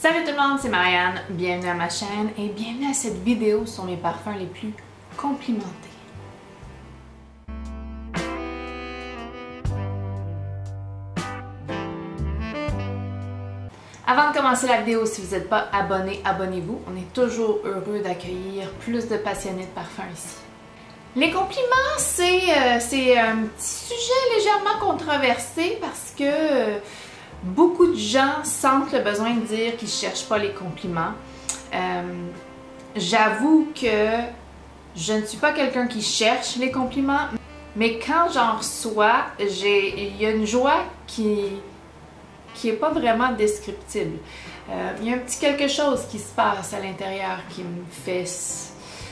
Salut tout le monde, c'est Marianne, bienvenue à ma chaîne et bienvenue à cette vidéo sur mes parfums les plus complimentés. Avant de commencer la vidéo, si vous n'êtes pas abonné, abonnez-vous. On est toujours heureux d'accueillir plus de passionnés de parfums ici. Les compliments, c'est un petit sujet légèrement controversé parce que beaucoup de gens sentent le besoin de dire qu'ils ne cherchent pas les compliments. J'avoue que je ne suis pas quelqu'un qui cherche les compliments, mais quand j'en reçois, il y a une joie qui n'est pas vraiment descriptible. Il y a un petit quelque chose qui se passe à l'intérieur qui me fait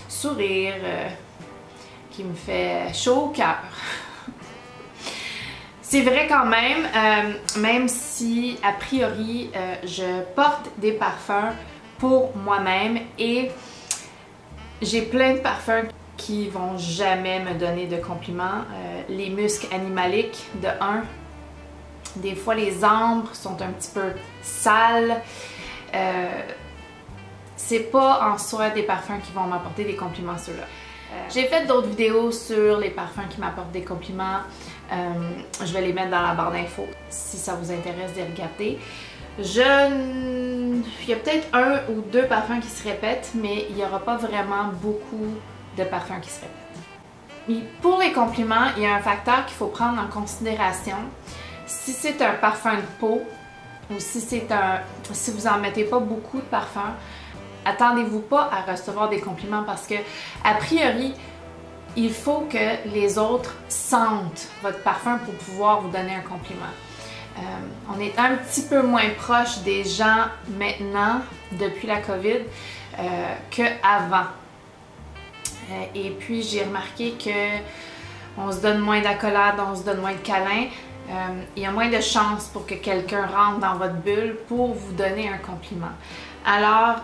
sourire, qui me fait chaud au cœur. C'est vrai quand même, même si a priori je porte des parfums pour moi-même et j'ai plein de parfums qui vont jamais me donner de compliments. Les muscs animaliques de 1, des fois les ambres sont un petit peu sales. C'est pas en soi des parfums qui vont m'apporter des compliments ceux-là. J'ai fait d'autres vidéos sur les parfums qui m'apportent des compliments. Je vais les mettre dans la barre d'infos si ça vous intéresse de les regarder. Il y a peut-être 1 ou 2 parfums qui se répètent, mais il n'y aura pas vraiment beaucoup de parfums qui se répètent. Mais pour les compliments, il y a un facteur qu'il faut prendre en considération. Si c'est un parfum de peau ou si vous en mettez pas beaucoup de parfums, attendez-vous pas à recevoir des compliments parce que, a priori, il faut que les autres sentent votre parfum pour pouvoir vous donner un compliment. On est un petit peu moins proche des gens maintenant, depuis la COVID, qu'avant. Et puis, j'ai remarqué qu'on se donne moins d'accolades, on se donne moins de câlins. Il y a moins de chances pour que quelqu'un rentre dans votre bulle pour vous donner un compliment. Alors,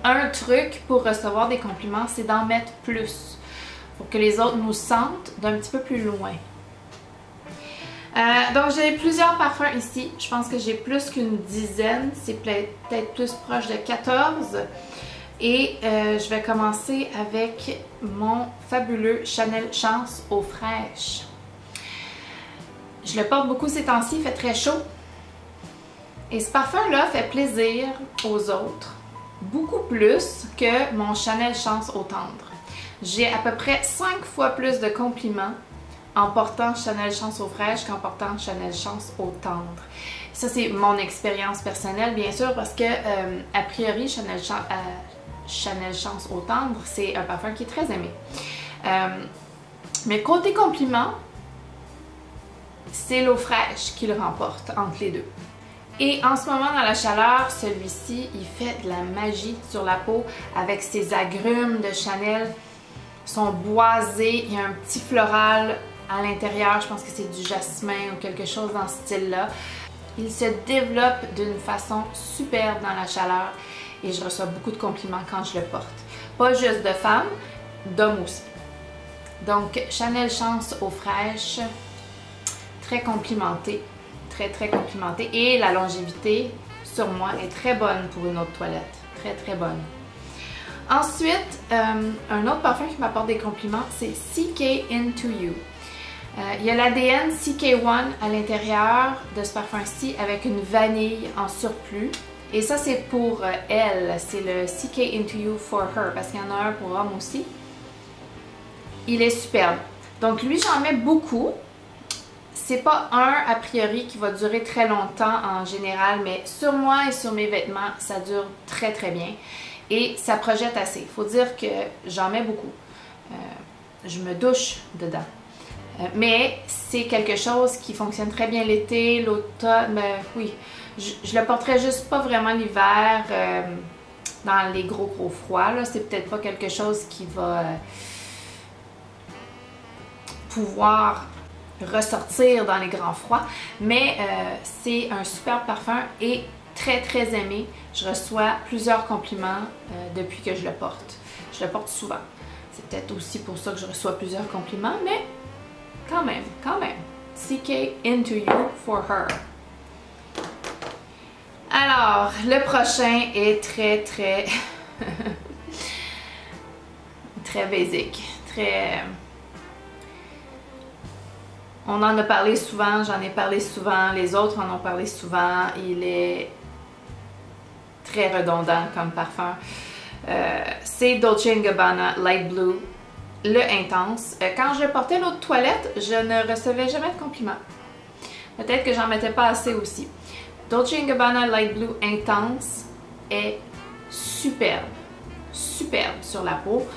un truc pour recevoir des compliments, c'est d'en mettre plus pour que les autres nous sentent d'un petit peu plus loin. Donc j'ai plusieurs parfums ici. Je pense que j'ai plus qu'une dizaine. C'est peut-être plus proche de 14. Et je vais commencer avec mon fabuleux Chanel Chance Eau Fraîche. Je le porte beaucoup ces temps-ci, il fait très chaud. Et ce parfum-là fait plaisir aux autres. Beaucoup plus que mon Chanel Chance Eau Tendre. J'ai à peu près 5 fois plus de compliments en portant Chanel Chance Eau Fraîche qu'en portant Chanel Chance Eau Tendre. Ça, c'est mon expérience personnelle, bien sûr, parce que, a priori, Chanel Chance Eau Tendre, c'est un parfum qui est très aimé. Mais côté compliments, c'est l'eau fraîche qui le remporte entre les deux. Et en ce moment, dans la chaleur, celui-ci, il fait de la magie sur la peau avec ses agrumes de Chanel. Sont boisés, il y a un petit floral à l'intérieur, je pense que c'est du jasmin ou quelque chose dans ce style-là. Il se développe d'une façon superbe dans la chaleur et je reçois beaucoup de compliments quand je le porte. Pas juste de femmes, d'hommes aussi. Donc, Chanel Chance Eau Fraîche, très complimenté. Très complimenté et la longévité sur moi est très bonne pour une eau de toilette, très bonne. Ensuite, un autre parfum qui m'apporte des compliments, c'est CK Into You. Il y a l'ADN CK1 à l'intérieur de ce parfum-ci avec une vanille en surplus et ça c'est pour elle, c'est le CK Into You for Her parce qu'il y en a un pour homme aussi. Il est superbe. Donc lui j'en mets beaucoup. C'est pas un a priori qui va durer très longtemps en général, mais sur moi et sur mes vêtements, ça dure très bien. Et ça projette assez. Il faut dire que j'en mets beaucoup. Je me douche dedans. Mais c'est quelque chose qui fonctionne très bien l'été, l'automne. Oui, je le porterai juste pas vraiment l'hiver dans les gros froids. C'est peut-être pas quelque chose qui va pouvoir ressortir dans les grands froids, mais c'est un super parfum et très aimé. Je reçois plusieurs compliments depuis que je le porte. Je le porte souvent. C'est peut-être aussi pour ça que je reçois plusieurs compliments, mais quand même. CK Into You for Her. Alors, le prochain est très très basic, très... On en a parlé souvent, j'en ai parlé souvent, les autres en ont parlé souvent. Il est très redondant comme parfum. C'est Dolce & Gabbana Light Blue, le intense. Quand je portais l'eau de toilette, je ne recevais jamais de compliments. Peut-être que j'en mettais pas assez aussi. Dolce & Gabbana Light Blue intense est superbe. Superbe sur la peau.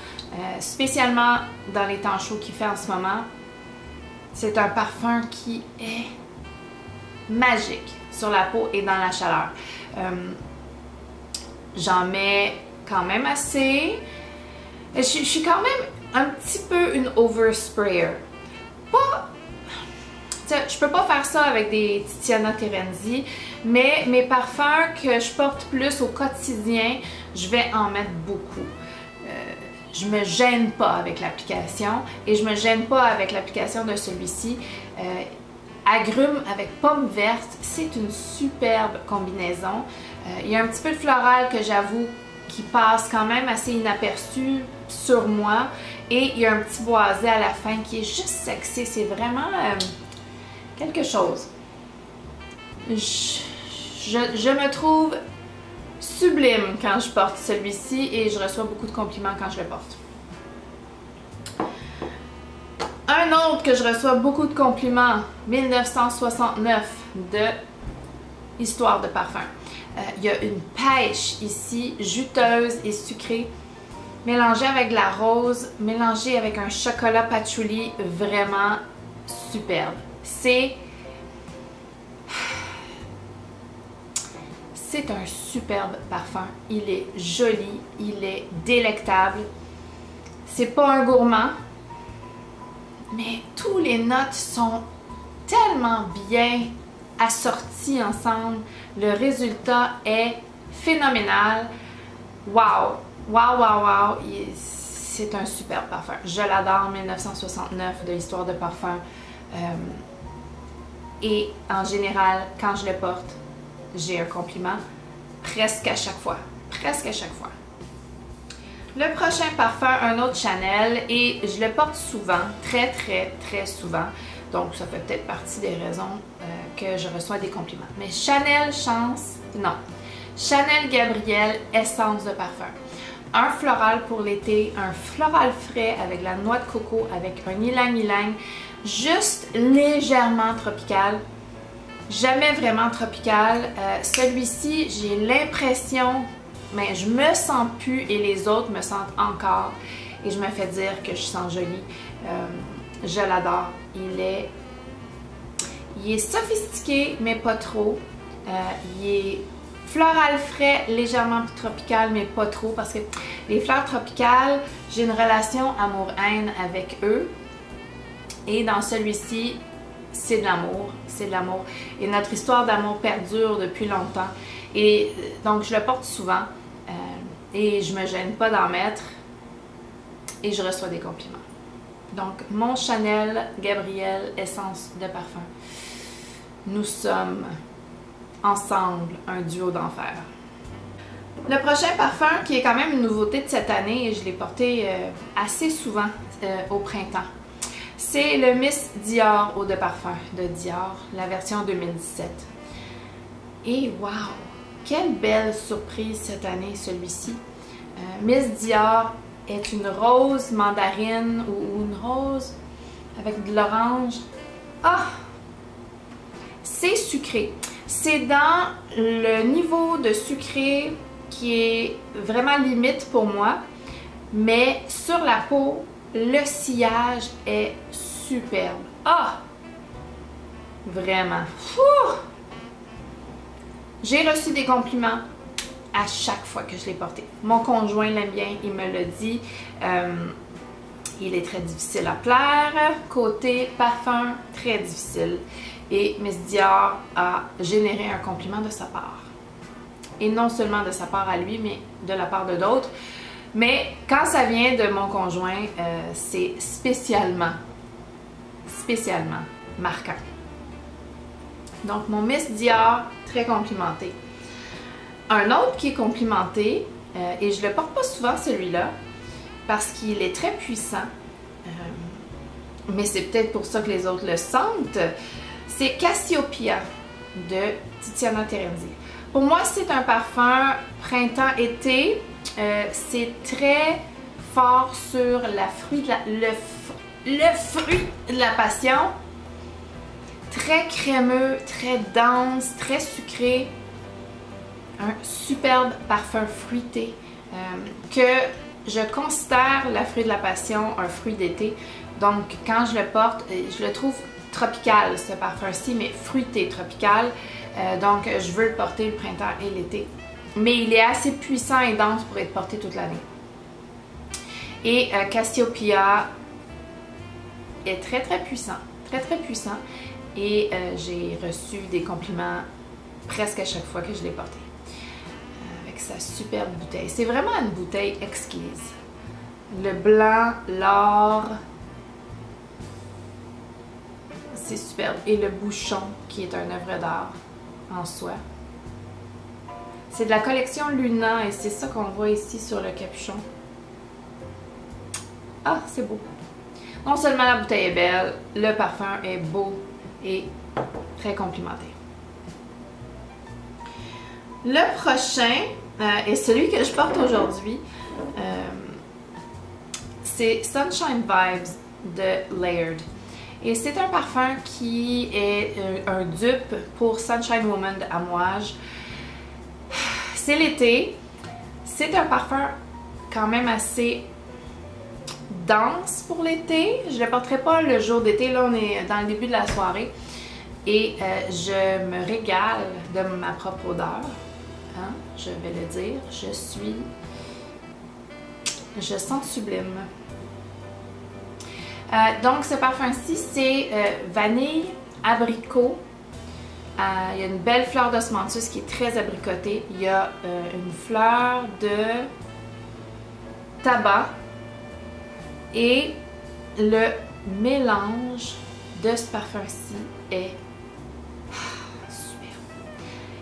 Spécialement dans les temps chauds qu'il fait en ce moment. C'est un parfum qui est magique sur la peau et dans la chaleur. J'en mets quand même assez. Je suis quand même un petit peu une oversprayer. Pas... Je peux pas faire ça avec des Tiziana Terenzi, mais mes parfums que je porte plus au quotidien, je vais en mettre beaucoup. Je me gêne pas avec l'application et je me gêne pas avec l'application de celui-ci. Agrumes avec pomme verte, c'est une superbe combinaison. Il y a un petit peu de floral que j'avoue qui passe quand même assez inaperçu sur moi et il y a un petit boisé à la fin qui est juste sexy. C'est vraiment quelque chose. Je me trouve sublime quand je porte celui-ci et je reçois beaucoup de compliments quand je le porte. Un autre que je reçois beaucoup de compliments, 1969 de Histoire de parfum. Il y a une pêche ici, juteuse et sucrée, mélangée avec de la rose, mélangée avec un chocolat patchouli, vraiment superbe. C'est un superbe parfum. Il est joli, il est délectable. C'est pas un gourmand, mais tous les notes sont tellement bien assorties ensemble. Le résultat est phénoménal. Wow! Wow, wow, wow! C'est un superbe parfum. Je l'adore, 1969 de Histoire de parfum. Et en général, quand je le porte, j'ai un compliment presque à chaque fois. Presque à chaque fois. Le prochain parfum, un autre Chanel, et je le porte souvent, très souvent. Donc, ça fait peut-être partie des raisons que je reçois des compliments. Mais Chanel Gabrielle Essence de parfum. Un floral pour l'été, un floral frais avec la noix de coco, avec un ylang-ylang, juste légèrement tropical. Jamais vraiment tropical. Celui-ci, j'ai l'impression, mais je me sens plus et les autres me sentent encore. Et je me fais dire que je sens jolie. Je l'adore. Il est sophistiqué, mais pas trop. Il est floral frais, légèrement tropical, mais pas trop. Parce que les fleurs tropicales, j'ai une relation amour-haine avec eux. Et dans celui-ci, c'est de l'amour, c'est de l'amour. Et notre histoire d'amour perdure depuis longtemps. Et donc, je le porte souvent. Et je me gêne pas d'en mettre. Et je reçois des compliments. Donc, mon Chanel Gabrielle Essence de parfum. Nous sommes ensemble un duo d'enfer. Le prochain parfum, qui est quand même une nouveauté de cette année, et je l'ai porté assez souvent au printemps. C'est le Miss Dior Eau de parfum de Dior, la version 2017. Et wow! Quelle belle surprise cette année, celui-ci. Miss Dior est une rose mandarine ou une rose avec de l'orange. Ah! C'est sucré. C'est dans le niveau de sucré qui est vraiment limite pour moi, mais sur la peau, le sillage est superbe. Ah! Vraiment. Ouh! J'ai reçu des compliments à chaque fois que je l'ai porté. Mon conjoint l'aime bien, il me l'a dit. Il est très difficile à plaire. Côté parfum, très difficile. Et Miss Dior a généré un compliment de sa part. Et non seulement de sa part à lui, mais de la part de d'autres. Mais quand ça vient de mon conjoint, c'est spécialement marquant. Donc mon Miss Dior, très complimenté. Un autre qui est complimenté, et je le porte pas souvent celui-là, parce qu'il est très puissant, mais c'est peut-être pour ça que les autres le sentent, c'est Cassiopeia de Tiziana Terenzi. Pour moi, c'est un parfum printemps-été. C'est très fort sur la fruit de le fruit de la passion. Très crémeux, très dense, très sucré. Un superbe parfum fruité que je considère la fruit de la passion un fruit d'été. Donc, quand je le porte, je le trouve tropical, ce parfum-ci, mais fruité tropical. Donc, je veux le porter le printemps et l'été. Mais il est assez puissant et dense pour être porté toute l'année. Et Cassiopeia est très très puissant. Très très puissant. Et j'ai reçu des compliments presque à chaque fois que je l'ai porté. Avec sa superbe bouteille. C'est vraiment une bouteille exquise. Le blanc, l'or... C'est superbe. Et le bouchon, qui est un œuvre d'art en soi. C'est de la collection Luna et c'est ça qu'on voit ici sur le capuchon. Ah, c'est beau. Non seulement la bouteille est belle, le parfum est beau et très complimenté. Le prochain est celui que je porte aujourd'hui. C'est Sunshine Vibes de Layered. Et c'est un parfum qui est un dupe pour Sunshine Woman de Amouage. C'est l'été. C'est un parfum quand même assez dense pour l'été. Je ne le porterai pas le jour d'été. Là, on est dans le début de la soirée. Et je me régale de ma propre odeur. Hein? Je vais le dire. Je sens sublime. Donc ce parfum-ci, c'est vanille, abricot. Il y a une belle fleur d'osmanthus qui est très abricotée. Il y a une fleur de tabac. Et le mélange de ce parfum-ci est super.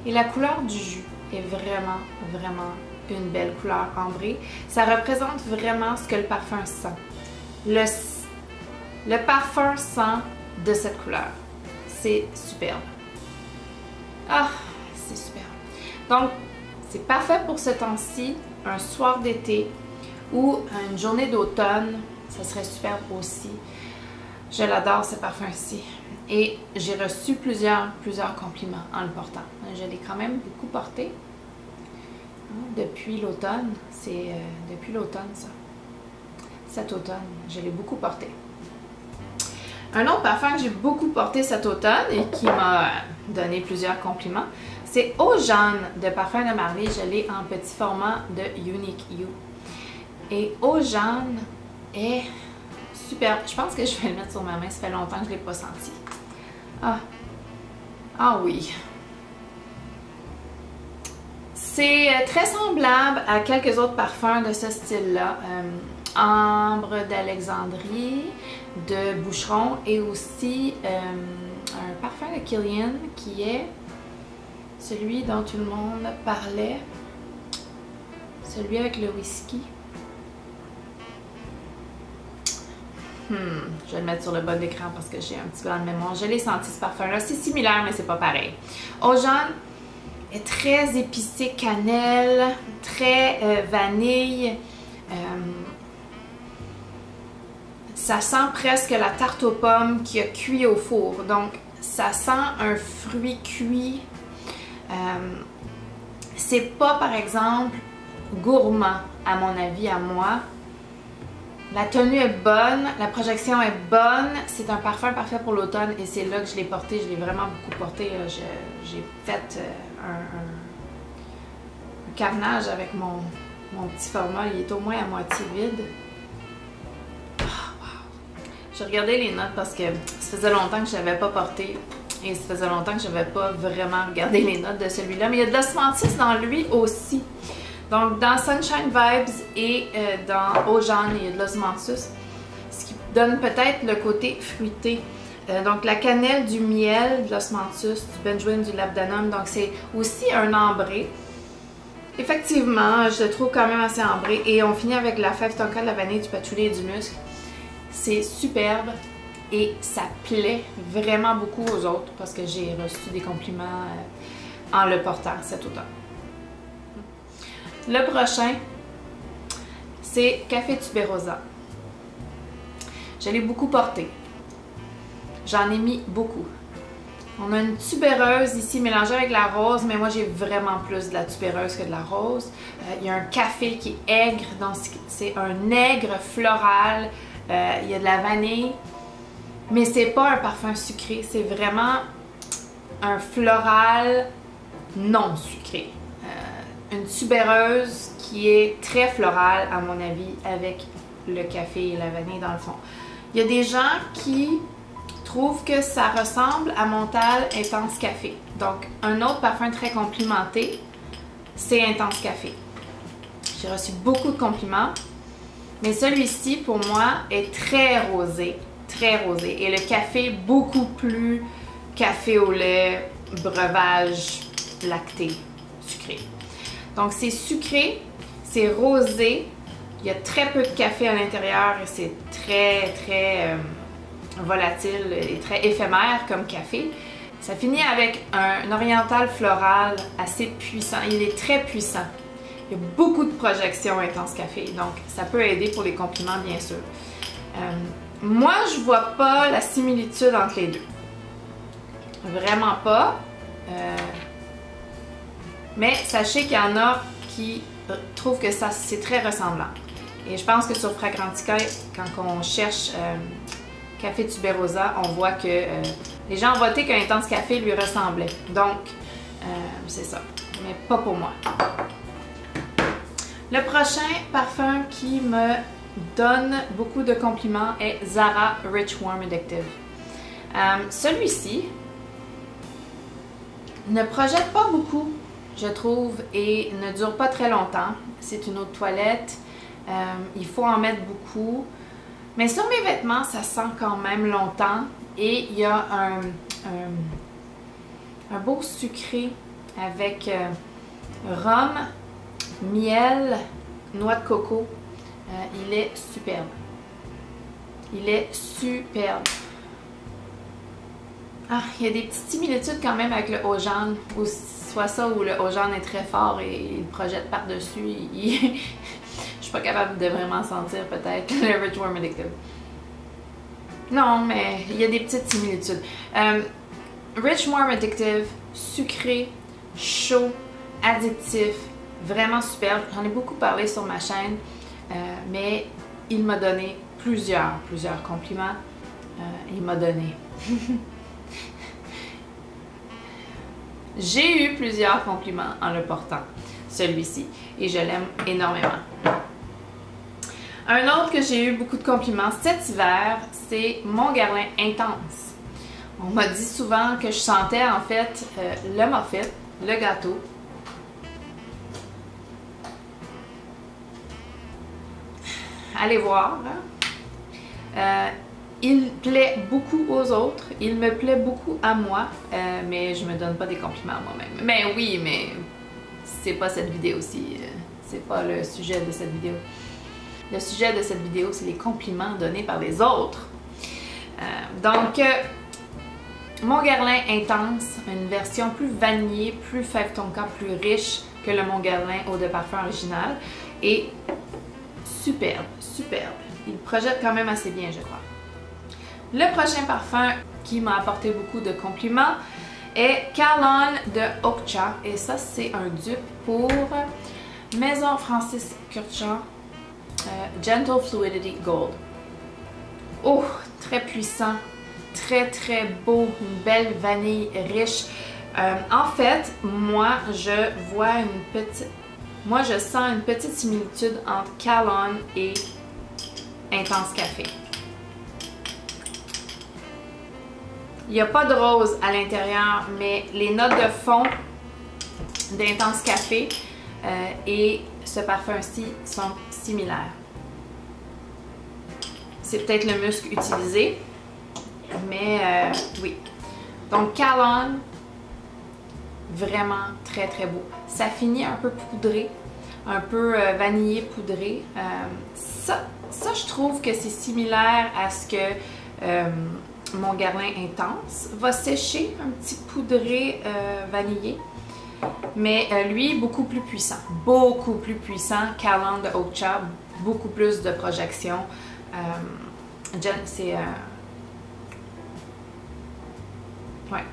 Et la couleur du jus est vraiment, vraiment une belle couleur ambrée. Ça représente vraiment ce que le parfum sent. Le parfum sent de cette couleur. C'est superbe. Ah, c'est superbe. Donc, c'est parfait pour ce temps-ci, un soir d'été ou une journée d'automne. Ça serait superbe aussi. Je l'adore, ce parfum-ci. Et j'ai reçu plusieurs compliments en le portant. Je l'ai quand même beaucoup porté depuis l'automne. C'est depuis l'automne, ça. Cet automne, je l'ai beaucoup porté. Un autre parfum que j'ai beaucoup porté cet automne et qui m'a donné plusieurs compliments, c'est Eau Jaune de Parfum de Marly. Je l'ai en petit format de Unique You. Et Eau Jaune est superbe. Je pense que je vais le mettre sur ma main. Ça fait longtemps que je ne l'ai pas senti. Ah oui. C'est très semblable à quelques autres parfums de ce style-là. Ambre d'Alexandrie, de Boucheron et aussi un parfum de Kilian qui est celui dont tout le monde parlait, celui avec le whisky. Je vais le mettre sur le bas de l'écran parce que j'ai un petit blanc de mémoire. Je l'ai senti ce parfum-là. C'est similaire, mais c'est pas pareil. Eau Jaune est très épicé cannelle, très vanille. Ça sent presque la tarte aux pommes qui a cuit au four. Donc, ça sent un fruit cuit. C'est pas, par exemple, gourmand, à mon avis, à moi. La tenue est bonne, la projection est bonne. C'est un parfum parfait pour l'automne et c'est là que je l'ai porté. Je l'ai vraiment beaucoup porté. J'ai fait un carnage avec mon petit format. Il est au moins à moitié vide. Je regardais les notes parce que ça faisait longtemps que je n'avais pas porté et ça faisait longtemps que je n'avais pas vraiment regardé les notes de celui-là. Mais il y a de l'osmanthus dans lui aussi. Donc dans Sunshine Vibes et dans Eau Jaune, il y a de l'osmanthus, ce qui donne peut-être le côté fruité. Donc la cannelle, du miel, de l'osmanthus, du benjoin, du labdanum. Donc c'est aussi un ambré. Effectivement, je le trouve quand même assez ambré. Et on finit avec la fève tonka, de la vanille, du patchouli et du musc. C'est superbe et ça plaît vraiment beaucoup aux autres parce que j'ai reçu des compliments en le portant cet automne. Le prochain, c'est Café Tuberosa. Je l'ai beaucoup porté. J'en ai mis beaucoup. On a une tubéreuse ici mélangée avec la rose, mais moi j'ai vraiment plus de la tubéreuse que de la rose. Il y a un café qui est aigre, donc c'est un aigre floral. Il y a de la vanille, mais c'est pas un parfum sucré, c'est vraiment un floral non sucré. Une tubéreuse qui est très florale à mon avis, avec le café et la vanille dans le fond. Il y a des gens qui trouve que ça ressemble à Montal Intense Café. Donc, un autre parfum très complimenté, c'est Intense Café. J'ai reçu beaucoup de compliments, mais celui-ci, pour moi, est très rosé. Très rosé. Et le café, beaucoup plus café au lait, breuvage lacté, sucré. Donc, c'est sucré, c'est rosé, il y a très peu de café à l'intérieur et c'est très volatile et très éphémère comme café. Ça finit avec un oriental floral assez puissant. Il est très puissant. Il y a beaucoup de projections Intense Café, donc ça peut aider pour les compliments, bien sûr. Moi, je vois pas la similitude entre les deux. Vraiment pas. Mais sachez qu'il y en a qui trouvent que ça c'est très ressemblant. Et je pense que sur Fragrantica, quand on cherche Café Tuberosa, on voit que les gens ont voté qu'un Intense Café lui ressemblait. Donc, c'est ça. Mais pas pour moi. Le prochain parfum qui me donne beaucoup de compliments est Zara Rich Warm Addictive. Celui-ci ne projette pas beaucoup, je trouve, et ne dure pas très longtemps. C'est une eau de toilette. Il faut en mettre beaucoup. Mais sur mes vêtements, ça sent quand même longtemps. Et il y a un beau sucré avec rhum, miel, noix de coco. Il est superbe. Il est superbe. Ah, il y a des petites similitudes quand même avec le Ojan. Ou soit ça ou le Ojan est très fort et il projette par-dessus. Je suis pas capable de vraiment sentir peut-être le Rich Warm Addictive. Non, mais il y a des petites similitudes. Rich Warm Addictive, sucré, chaud, addictif, vraiment superbe. J'en ai beaucoup parlé sur ma chaîne, mais il m'a donné plusieurs compliments. Il m'a donné. J'ai eu plusieurs compliments en le portant, celui-ci, et je l'aime énormément. Un autre que j'ai eu beaucoup de compliments cet hiver, c'est Mon Guerlain Intense. On m'a dit souvent que je sentais en fait le muffin, le gâteau. Allez voir. Il plaît beaucoup aux autres, il me plaît beaucoup à moi, mais je me donne pas des compliments à moi-même. Mais oui, mais c'est pas cette vidéo-ci, c'est pas le sujet de cette vidéo. Le sujet de cette vidéo, c'est les compliments donnés par les autres. Donc, Mon Guerlain Intense, une version plus vanillée, plus fève tonka, plus riche que le Mon Guerlain eau de parfum original. Et superbe, superbe. Il projette quand même assez bien, je crois. Le prochain parfum qui m'a apporté beaucoup de compliments est Calonne de Okja. Et ça, c'est un dupe pour Maison Francis Kurkdjian Gentle Fluidity Gold. Oh, très puissant, très beau, une belle vanille riche. En fait, moi, je sens une petite similitude entre Calonne et Intense Café. Il n'y a pas de rose à l'intérieur, mais les notes de fond d'Intense Café et ce parfum-ci sont similaires. C'est peut-être le musc utilisé, mais oui. Donc Calonne, Vraiment très très beau. Ça finit un peu poudré, un peu vanillé poudré. Ça, je trouve que c'est similaire à ce que mon Guerlain Intense va sécher, un petit poudré vanillé. Mais lui, beaucoup plus puissant qu'Alan de Ocha, beaucoup plus de projection. C'est... ouais.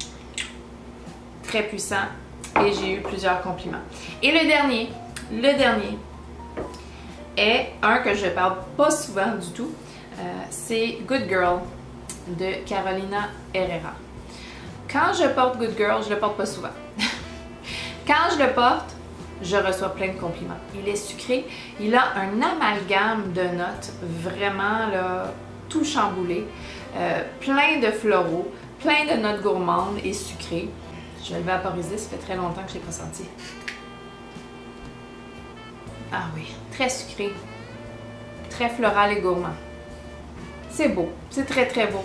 Très puissant et j'ai eu plusieurs compliments. Et le dernier est un que je parle pas souvent du tout. C'est Good Girl de Carolina Herrera. Quand je porte Good Girl, je le porte pas souvent. Quand je le porte, je reçois plein de compliments. Il est sucré, il a un amalgame de notes vraiment là, tout chamboulé, plein de floraux, plein de notes gourmandes et sucrées. Je vais le vaporiser, ça fait très longtemps que je ne l'ai pas senti. Ah oui, très sucré, très floral et gourmand. C'est beau, c'est très très beau.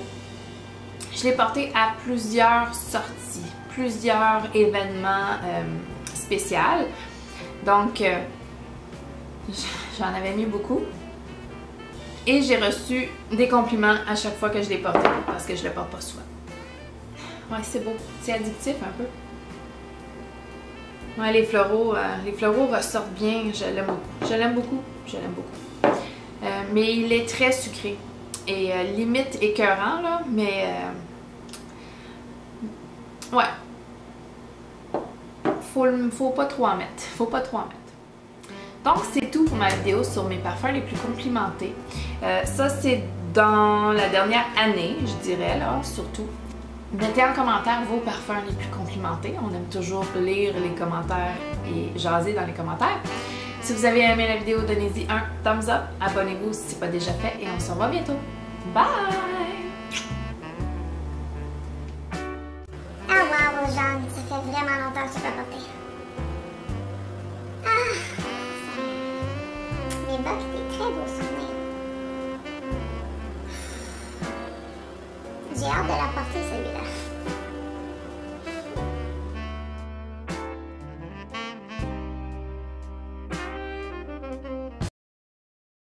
Je l'ai porté à plusieurs sorties, plusieurs événements spéciaux. Donc, j'en avais mis beaucoup. Et j'ai reçu des compliments à chaque fois que je l'ai porté parce que je le porte pas souvent. Ouais, c'est beau. C'est addictif un peu. Ouais, les floraux ressortent bien. Je l'aime beaucoup. Je l'aime beaucoup. Je l'aime beaucoup. Mais il est très sucré. Et limite écœurant, là. Mais... ouais. Faut pas trop en mettre. Faut pas trop en mettre. Donc, c'est tout pour ma vidéo sur mes parfums les plus complimentés. Ça, c'est dans la dernière année, je dirais, là, surtout. Mettez en commentaire vos parfums les plus complimentés. On aime toujours lire les commentaires et jaser dans les commentaires. Si vous avez aimé la vidéo, donnez-y un thumbs up. Abonnez-vous si ce n'est pas déjà fait et on se revoit bientôt. Bye! Ah wow, Jeanne, ça fait vraiment longtemps que tu n'as pas porté.